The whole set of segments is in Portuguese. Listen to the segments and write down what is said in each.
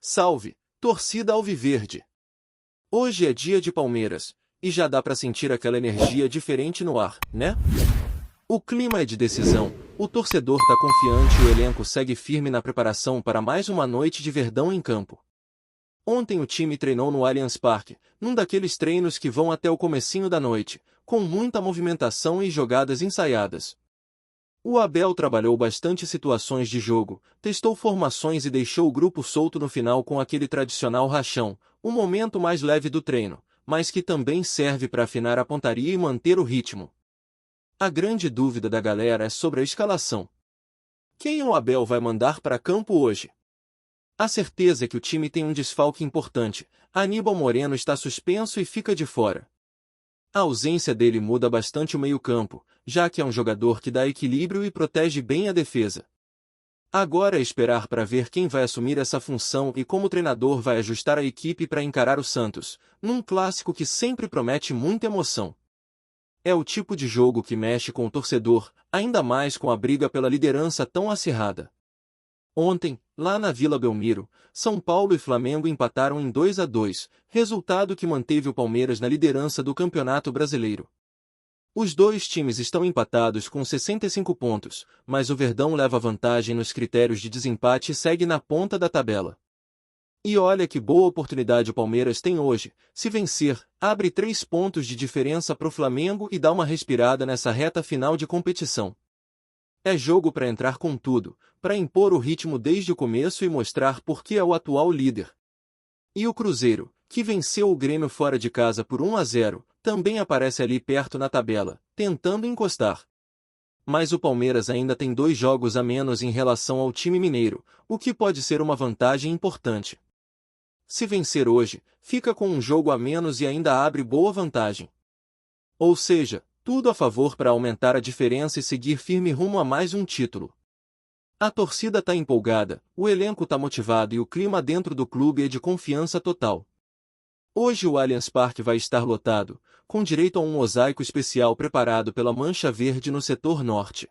Salve, torcida alviverde! Hoje é dia de Palmeiras, e já dá pra sentir aquela energia diferente no ar, né? O clima é de decisão, o torcedor tá confiante e o elenco segue firme na preparação para mais uma noite de Verdão em campo. Ontem o time treinou no Allianz Parque, num daqueles treinos que vão até o comecinho da noite, com muita movimentação e jogadas ensaiadas. O Abel trabalhou bastante situações de jogo, testou formações e deixou o grupo solto no final com aquele tradicional rachão, o momento mais leve do treino, mas que também serve para afinar a pontaria e manter o ritmo. A grande dúvida da galera é sobre a escalação. Quem o Abel vai mandar para campo hoje? A certeza é que o time tem um desfalque importante. Aníbal Moreno está suspenso e fica de fora. A ausência dele muda bastante o meio-campo, já que é um jogador que dá equilíbrio e protege bem a defesa. Agora é esperar para ver quem vai assumir essa função e como o treinador vai ajustar a equipe para encarar o Santos, num clássico que sempre promete muita emoção. É o tipo de jogo que mexe com o torcedor, ainda mais com a briga pela liderança tão acirrada. Ontem, lá na Vila Belmiro, São Paulo e Flamengo empataram em 2-2, resultado que manteve o Palmeiras na liderança do Campeonato Brasileiro. Os dois times estão empatados com 65 pontos, mas o Verdão leva vantagem nos critérios de desempate e segue na ponta da tabela. E olha que boa oportunidade o Palmeiras tem hoje. Se vencer, abre 3 pontos de diferença para o Flamengo e dá uma respirada nessa reta final de competição. É jogo para entrar com tudo, para impor o ritmo desde o começo e mostrar por que é o atual líder. E o Cruzeiro, que venceu o Grêmio fora de casa por 1-0, também aparece ali perto na tabela, tentando encostar. Mas o Palmeiras ainda tem 2 jogos a menos em relação ao time mineiro, o que pode ser uma vantagem importante. Se vencer hoje, fica com um jogo a menos e ainda abre boa vantagem. Ou seja, tudo a favor para aumentar a diferença e seguir firme rumo a mais um título. A torcida tá empolgada, o elenco tá motivado e o clima dentro do clube é de confiança total. Hoje o Allianz Parque vai estar lotado, com direito a um mosaico especial preparado pela Mancha Verde no setor norte.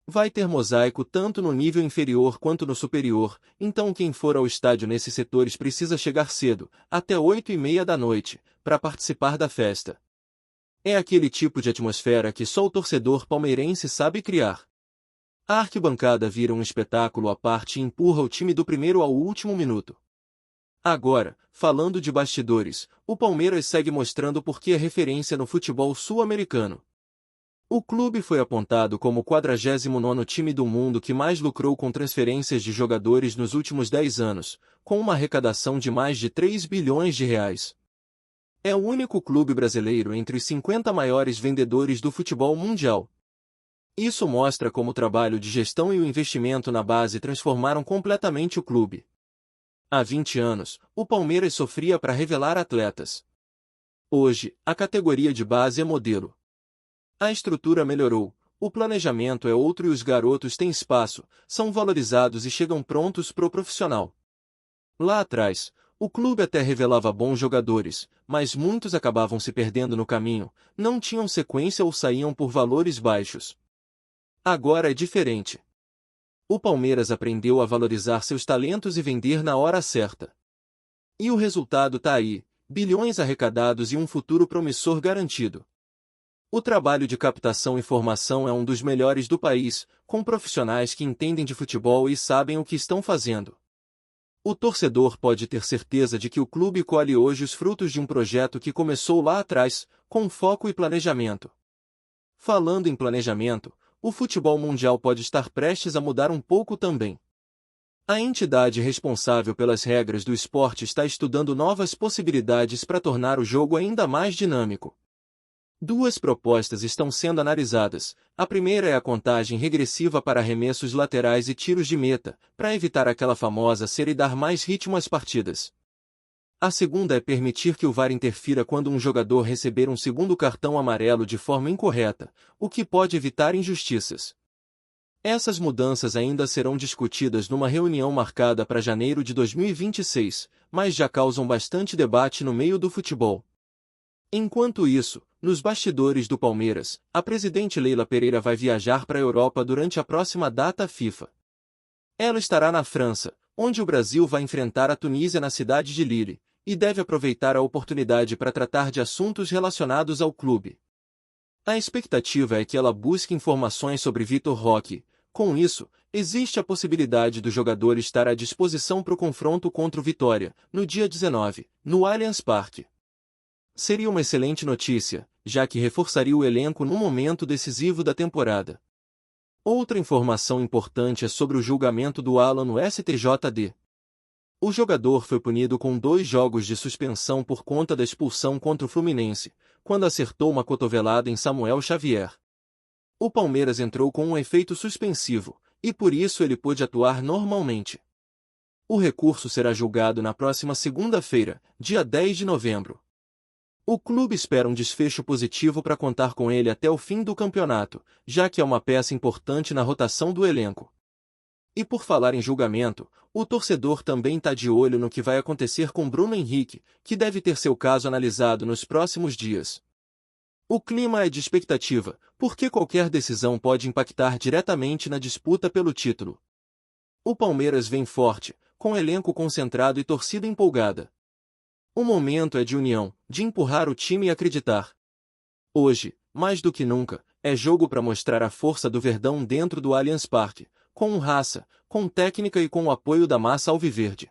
Vai ter mosaico tanto no nível inferior quanto no superior, então quem for ao estádio nesses setores precisa chegar cedo, até 8h30 da noite, para participar da festa. É aquele tipo de atmosfera que só o torcedor palmeirense sabe criar. A arquibancada vira um espetáculo à parte e empurra o time do primeiro ao último minuto. Agora, falando de bastidores, o Palmeiras segue mostrando por que é referência no futebol sul-americano. O clube foi apontado como o 49º time do mundo que mais lucrou com transferências de jogadores nos últimos 10 anos, com uma arrecadação de mais de 3 bilhões de reais. É o único clube brasileiro entre os 50 maiores vendedores do futebol mundial. Isso mostra como o trabalho de gestão e o investimento na base transformaram completamente o clube. Há 20 anos, o Palmeiras sofria para revelar atletas. Hoje, a categoria de base é modelo. A estrutura melhorou, o planejamento é outro e os garotos têm espaço, são valorizados e chegam prontos pro profissional. Lá atrás, o clube até revelava bons jogadores, mas muitos acabavam se perdendo no caminho, não tinham sequência ou saíam por valores baixos. Agora é diferente. O Palmeiras aprendeu a valorizar seus talentos e vender na hora certa. E o resultado tá aí, bilhões arrecadados e um futuro promissor garantido. O trabalho de captação e formação é um dos melhores do país, com profissionais que entendem de futebol e sabem o que estão fazendo. O torcedor pode ter certeza de que o clube colhe hoje os frutos de um projeto que começou lá atrás, com foco e planejamento. Falando em planejamento, o futebol mundial pode estar prestes a mudar um pouco também. A entidade responsável pelas regras do esporte está estudando novas possibilidades para tornar o jogo ainda mais dinâmico. 2 propostas estão sendo analisadas. A primeira é a contagem regressiva para arremessos laterais e tiros de meta, para evitar aquela famosa cera e dar mais ritmo às partidas. A segunda é permitir que o VAR interfira quando um jogador receber um segundo cartão amarelo de forma incorreta, o que pode evitar injustiças. Essas mudanças ainda serão discutidas numa reunião marcada para janeiro de 2026, mas já causam bastante debate no meio do futebol. Enquanto isso, nos bastidores do Palmeiras, a presidente Leila Pereira vai viajar para a Europa durante a próxima data FIFA. Ela estará na França, onde o Brasil vai enfrentar a Tunísia na cidade de Lille, e deve aproveitar a oportunidade para tratar de assuntos relacionados ao clube. A expectativa é que ela busque informações sobre Vitor Roque. Com isso, existe a possibilidade do jogador estar à disposição para o confronto contra o Vitória, no dia 19, no Allianz Parque. Seria uma excelente notícia, já que reforçaria o elenco no momento decisivo da temporada. Outra informação importante é sobre o julgamento do Alan no STJD. O jogador foi punido com 2 jogos de suspensão por conta da expulsão contra o Fluminense, quando acertou uma cotovelada em Samuel Xavier. O Palmeiras entrou com um efeito suspensivo, e por isso ele pôde atuar normalmente. O recurso será julgado na próxima segunda-feira, dia 10 de novembro. O clube espera um desfecho positivo para contar com ele até o fim do campeonato, já que é uma peça importante na rotação do elenco. E por falar em julgamento, o torcedor também está de olho no que vai acontecer com Bruno Henrique, que deve ter seu caso analisado nos próximos dias. O clima é de expectativa, porque qualquer decisão pode impactar diretamente na disputa pelo título. O Palmeiras vem forte, com elenco concentrado e torcida empolgada. O momento é de união, de empurrar o time e acreditar. Hoje, mais do que nunca, é jogo para mostrar a força do Verdão dentro do Allianz Parque, com raça, com técnica e com o apoio da massa alviverde.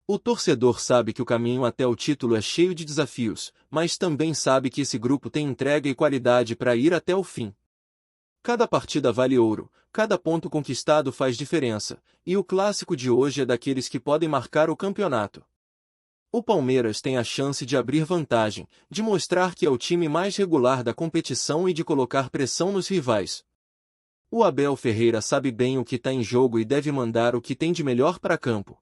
O torcedor sabe que o caminho até o título é cheio de desafios, mas também sabe que esse grupo tem entrega e qualidade para ir até o fim. Cada partida vale ouro, cada ponto conquistado faz diferença, e o clássico de hoje é daqueles que podem marcar o campeonato. O Palmeiras tem a chance de abrir vantagem, de mostrar que é o time mais regular da competição e de colocar pressão nos rivais. O Abel Ferreira sabe bem o que está em jogo e deve mandar o que tem de melhor para campo.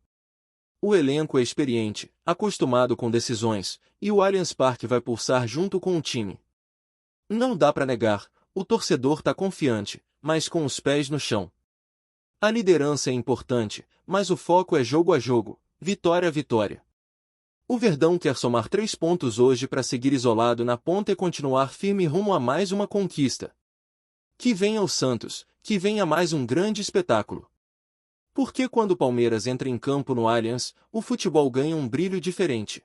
O elenco é experiente, acostumado com decisões, e o Allianz Parque vai pulsar junto com o time. Não dá para negar, o torcedor está confiante, mas com os pés no chão. A liderança é importante, mas o foco é jogo a jogo, vitória a vitória. O Verdão quer somar 3 pontos hoje para seguir isolado na ponta e continuar firme rumo a mais uma conquista. Que venha o Santos, que venha mais um grande espetáculo. Porque quando o Palmeiras entra em campo no Allianz, o futebol ganha um brilho diferente.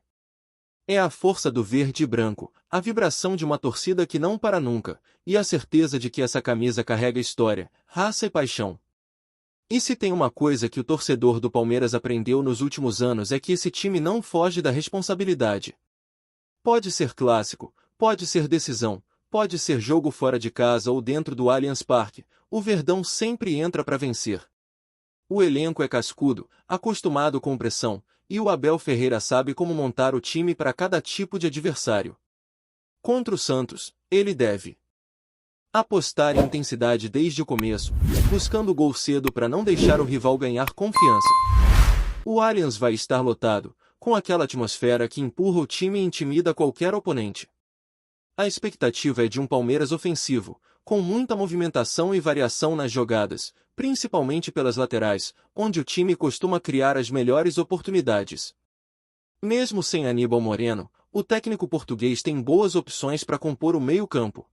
É a força do verde e branco, a vibração de uma torcida que não para nunca, e a certeza de que essa camisa carrega história, raça e paixão. E se tem uma coisa que o torcedor do Palmeiras aprendeu nos últimos anos é que esse time não foge da responsabilidade. Pode ser clássico, pode ser decisão, pode ser jogo fora de casa ou dentro do Allianz Parque, o Verdão sempre entra para vencer. O elenco é cascudo, acostumado com pressão, e o Abel Ferreira sabe como montar o time para cada tipo de adversário. Contra o Santos, ele deve apostar em intensidade desde o começo, buscando o gol cedo para não deixar o rival ganhar confiança. O Allianz vai estar lotado, com aquela atmosfera que empurra o time e intimida qualquer oponente. A expectativa é de um Palmeiras ofensivo, com muita movimentação e variação nas jogadas, principalmente pelas laterais, onde o time costuma criar as melhores oportunidades. Mesmo sem Aníbal Moreno, o técnico português tem boas opções para compor o meio-campo.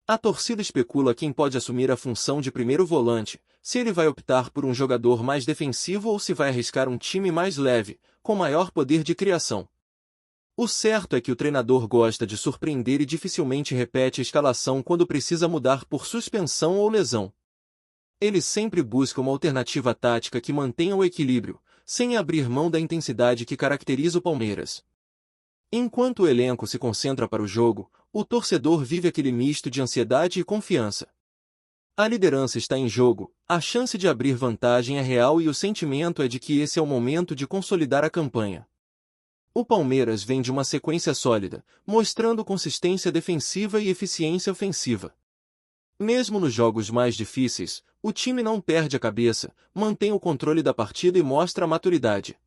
A torcida especula quem pode assumir a função de primeiro volante, se ele vai optar por um jogador mais defensivo ou se vai arriscar um time mais leve, com maior poder de criação. O certo é que o treinador gosta de surpreender e dificilmente repete a escalação quando precisa mudar por suspensão ou lesão. Ele sempre busca uma alternativa tática que mantenha o equilíbrio, sem abrir mão da intensidade que caracteriza o Palmeiras. Enquanto o elenco se concentra para o jogo, o torcedor vive aquele misto de ansiedade e confiança. A liderança está em jogo, a chance de abrir vantagem é real e o sentimento é de que esse é o momento de consolidar a campanha. O Palmeiras vem de uma sequência sólida, mostrando consistência defensiva e eficiência ofensiva. Mesmo nos jogos mais difíceis, o time não perde a cabeça, mantém o controle da partida e mostra a maturidade.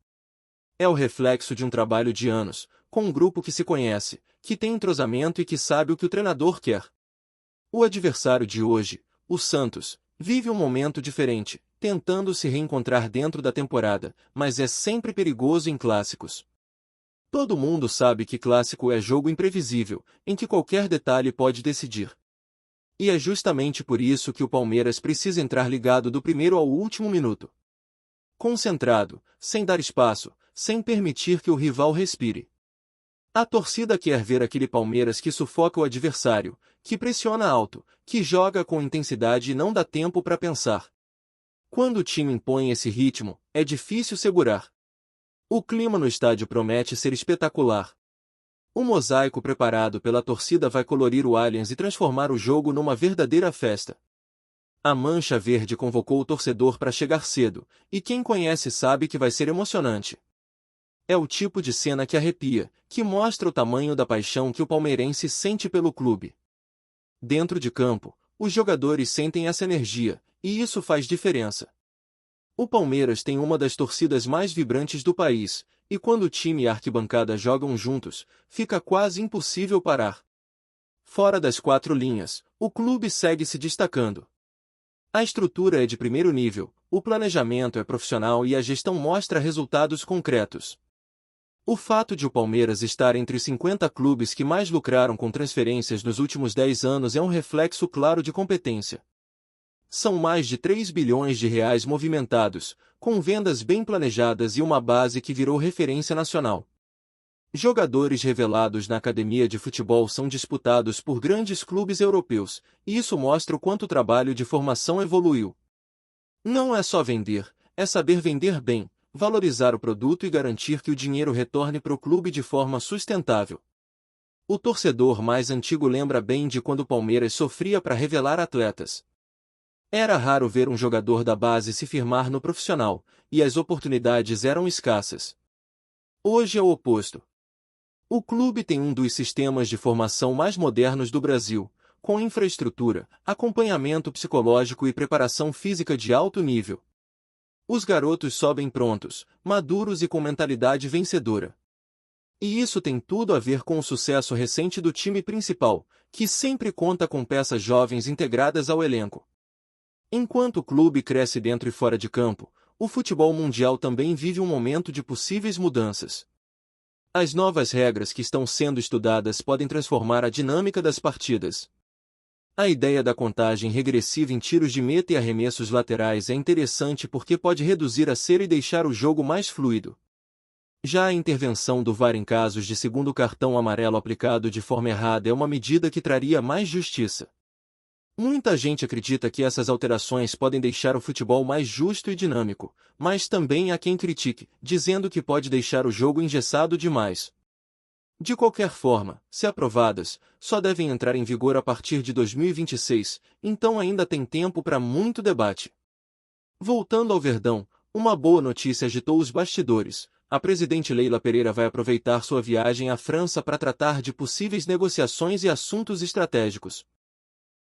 É o reflexo de um trabalho de anos, com um grupo que se conhece, que tem entrosamento e que sabe o que o treinador quer. O adversário de hoje, o Santos, vive um momento diferente, tentando se reencontrar dentro da temporada, mas é sempre perigoso em clássicos. Todo mundo sabe que clássico é jogo imprevisível, em que qualquer detalhe pode decidir. E é justamente por isso que o Palmeiras precisa entrar ligado do primeiro ao último minuto. concentrado, sem dar espaço, sem permitir que o rival respire. A torcida quer ver aquele Palmeiras que sufoca o adversário, que pressiona alto, que joga com intensidade e não dá tempo para pensar. Quando o time impõe esse ritmo, é difícil segurar. O clima no estádio promete ser espetacular. O mosaico preparado pela torcida vai colorir o Allianz e transformar o jogo numa verdadeira festa. A Mancha Verde convocou o torcedor para chegar cedo, e quem conhece sabe que vai ser emocionante. É o tipo de cena que arrepia, que mostra o tamanho da paixão que o palmeirense sente pelo clube. Dentro de campo, os jogadores sentem essa energia, e isso faz diferença. O Palmeiras tem uma das torcidas mais vibrantes do país, e quando o time e a arquibancada jogam juntos, fica quase impossível parar. Fora das quatro linhas, o clube segue se destacando. A estrutura é de primeiro nível, o planejamento é profissional e a gestão mostra resultados concretos. O fato de o Palmeiras estar entre os 50 clubes que mais lucraram com transferências nos últimos 10 anos é um reflexo claro de competência. São mais de 3 bilhões de reais movimentados, com vendas bem planejadas e uma base que virou referência nacional. Jogadores revelados na academia de futebol são disputados por grandes clubes europeus, e isso mostra o quanto o trabalho de formação evoluiu. Não é só vender, é saber vender bem, valorizar o produto e garantir que o dinheiro retorne para o clube de forma sustentável. O torcedor mais antigo lembra bem de quando o Palmeiras sofria para revelar atletas. Era raro ver um jogador da base se firmar no profissional, e as oportunidades eram escassas. Hoje é o oposto. O clube tem um dos sistemas de formação mais modernos do Brasil, com infraestrutura, acompanhamento psicológico e preparação física de alto nível. Os garotos sobem prontos, maduros e com mentalidade vencedora. E isso tem tudo a ver com o sucesso recente do time principal, que sempre conta com peças jovens integradas ao elenco. Enquanto o clube cresce dentro e fora de campo, o futebol mundial também vive um momento de possíveis mudanças. As novas regras que estão sendo estudadas podem transformar a dinâmica das partidas. A ideia da contagem regressiva em tiros de meta e arremessos laterais é interessante porque pode reduzir a cera e deixar o jogo mais fluido. Já a intervenção do VAR em casos de segundo cartão amarelo aplicado de forma errada é uma medida que traria mais justiça. Muita gente acredita que essas alterações podem deixar o futebol mais justo e dinâmico, mas também há quem critique, dizendo que pode deixar o jogo engessado demais. De qualquer forma, se aprovadas, só devem entrar em vigor a partir de 2026, então ainda tem tempo para muito debate. Voltando ao Verdão, uma boa notícia agitou os bastidores. A presidente Leila Pereira vai aproveitar sua viagem à França para tratar de possíveis negociações e assuntos estratégicos.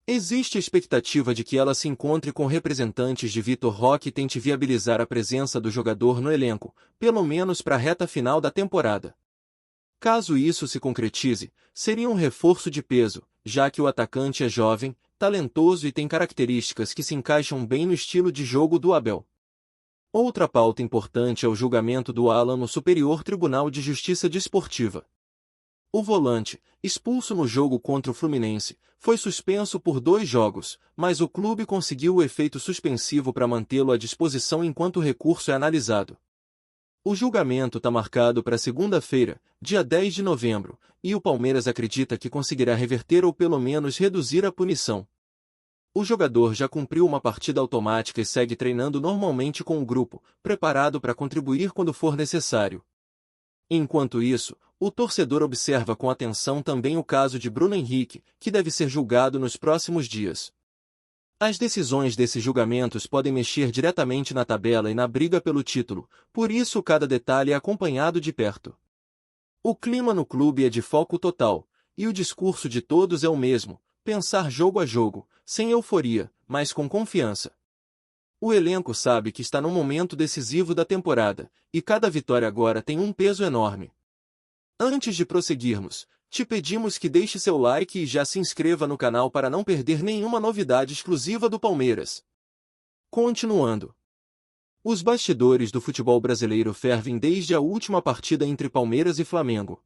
Existe a expectativa de que ela se encontre com representantes de Vitor Roque e tente viabilizar a presença do jogador no elenco, pelo menos para a reta final da temporada. Caso isso se concretize, seria um reforço de peso, já que o atacante é jovem, talentoso e tem características que se encaixam bem no estilo de jogo do Abel. Outra pauta importante é o julgamento do Alan no Superior Tribunal de Justiça Desportiva. O volante, expulso no jogo contra o Fluminense, foi suspenso por 2 jogos, mas o clube conseguiu o efeito suspensivo para mantê-lo à disposição enquanto o recurso é analisado. O julgamento está marcado para segunda-feira, dia 10 de novembro, e o Palmeiras acredita que conseguirá reverter ou pelo menos reduzir a punição. O jogador já cumpriu uma partida automática e segue treinando normalmente com o grupo, preparado para contribuir quando for necessário. Enquanto isso, o torcedor observa com atenção também o caso de Bruno Henrique, que deve ser julgado nos próximos dias. As decisões desses julgamentos podem mexer diretamente na tabela e na briga pelo título, por isso cada detalhe é acompanhado de perto. O clima no clube é de foco total, e o discurso de todos é o mesmo: pensar jogo a jogo, sem euforia, mas com confiança. O elenco sabe que está num momento decisivo da temporada, e cada vitória agora tem um peso enorme. Antes de prosseguirmos, te pedimos que deixe seu like e já se inscreva no canal para não perder nenhuma novidade exclusiva do Palmeiras. Continuando. Os bastidores do futebol brasileiro fervem desde a última partida entre Palmeiras e Flamengo.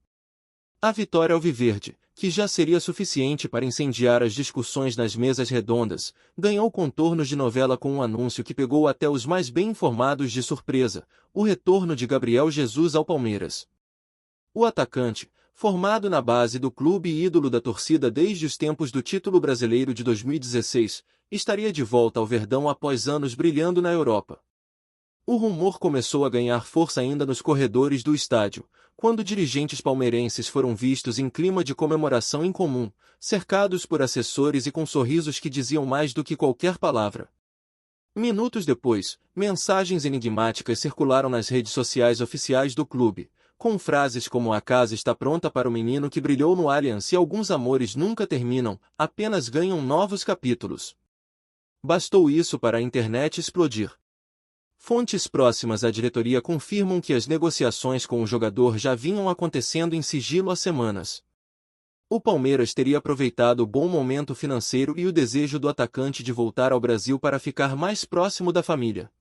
A vitória alviverde, que já seria suficiente para incendiar as discussões nas mesas redondas, ganhou contornos de novela com um anúncio que pegou até os mais bem informados de surpresa: o retorno de Gabriel Jesus ao Palmeiras. O atacante, formado na base do clube e ídolo da torcida desde os tempos do título brasileiro de 2016, estaria de volta ao Verdão após anos brilhando na Europa. O rumor começou a ganhar força ainda nos corredores do estádio, quando dirigentes palmeirenses foram vistos em clima de comemoração incomum, cercados por assessores e com sorrisos que diziam mais do que qualquer palavra. Minutos depois, mensagens enigmáticas circularam nas redes sociais oficiais do clube, com frases como "a casa está pronta para o menino que brilhou no Allianz" e "alguns amores nunca terminam, apenas ganham novos capítulos". Bastou isso para a internet explodir. Fontes próximas à diretoria confirmam que as negociações com o jogador já vinham acontecendo em sigilo há semanas. O Palmeiras teria aproveitado o bom momento financeiro e o desejo do atacante de voltar ao Brasil para ficar mais próximo da família.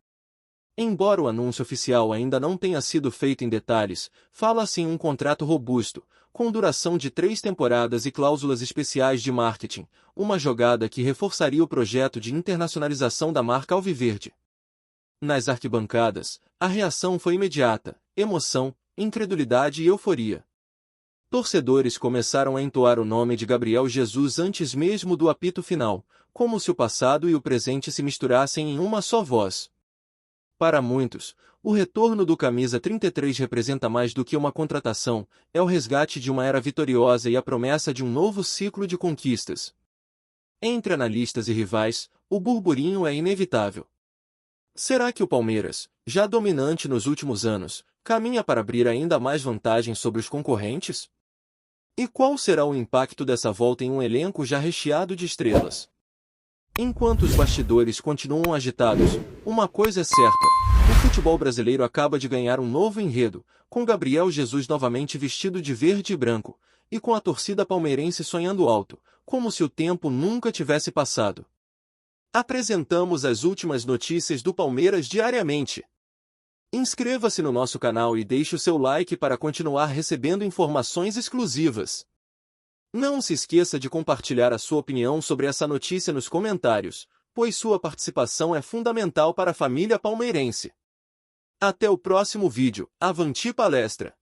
Embora o anúncio oficial ainda não tenha sido feito em detalhes, fala-se em um contrato robusto, com duração de 3 temporadas e cláusulas especiais de marketing, uma jogada que reforçaria o projeto de internacionalização da marca alviverde. Nas arquibancadas, a reação foi imediata: emoção, incredulidade e euforia. Torcedores começaram a entoar o nome de Gabriel Jesus antes mesmo do apito final, como se o passado e o presente se misturassem em uma só voz. Para muitos, o retorno do camisa 33 representa mais do que uma contratação, é o resgate de uma era vitoriosa e a promessa de um novo ciclo de conquistas. Entre analistas e rivais, o burburinho é inevitável. Será que o Palmeiras, já dominante nos últimos anos, caminha para abrir ainda mais vantagem sobre os concorrentes? E qual será o impacto dessa volta em um elenco já recheado de estrelas? Enquanto os bastidores continuam agitados, uma coisa é certa: o futebol brasileiro acaba de ganhar um novo enredo, com Gabriel Jesus novamente vestido de verde e branco, e com a torcida palmeirense sonhando alto, como se o tempo nunca tivesse passado. Apresentamos as últimas notícias do Palmeiras diariamente. Inscreva-se no nosso canal e deixe o seu like para continuar recebendo informações exclusivas. Não se esqueça de compartilhar a sua opinião sobre essa notícia nos comentários, pois sua participação é fundamental para a família palmeirense. Até o próximo vídeo. Avante palestra!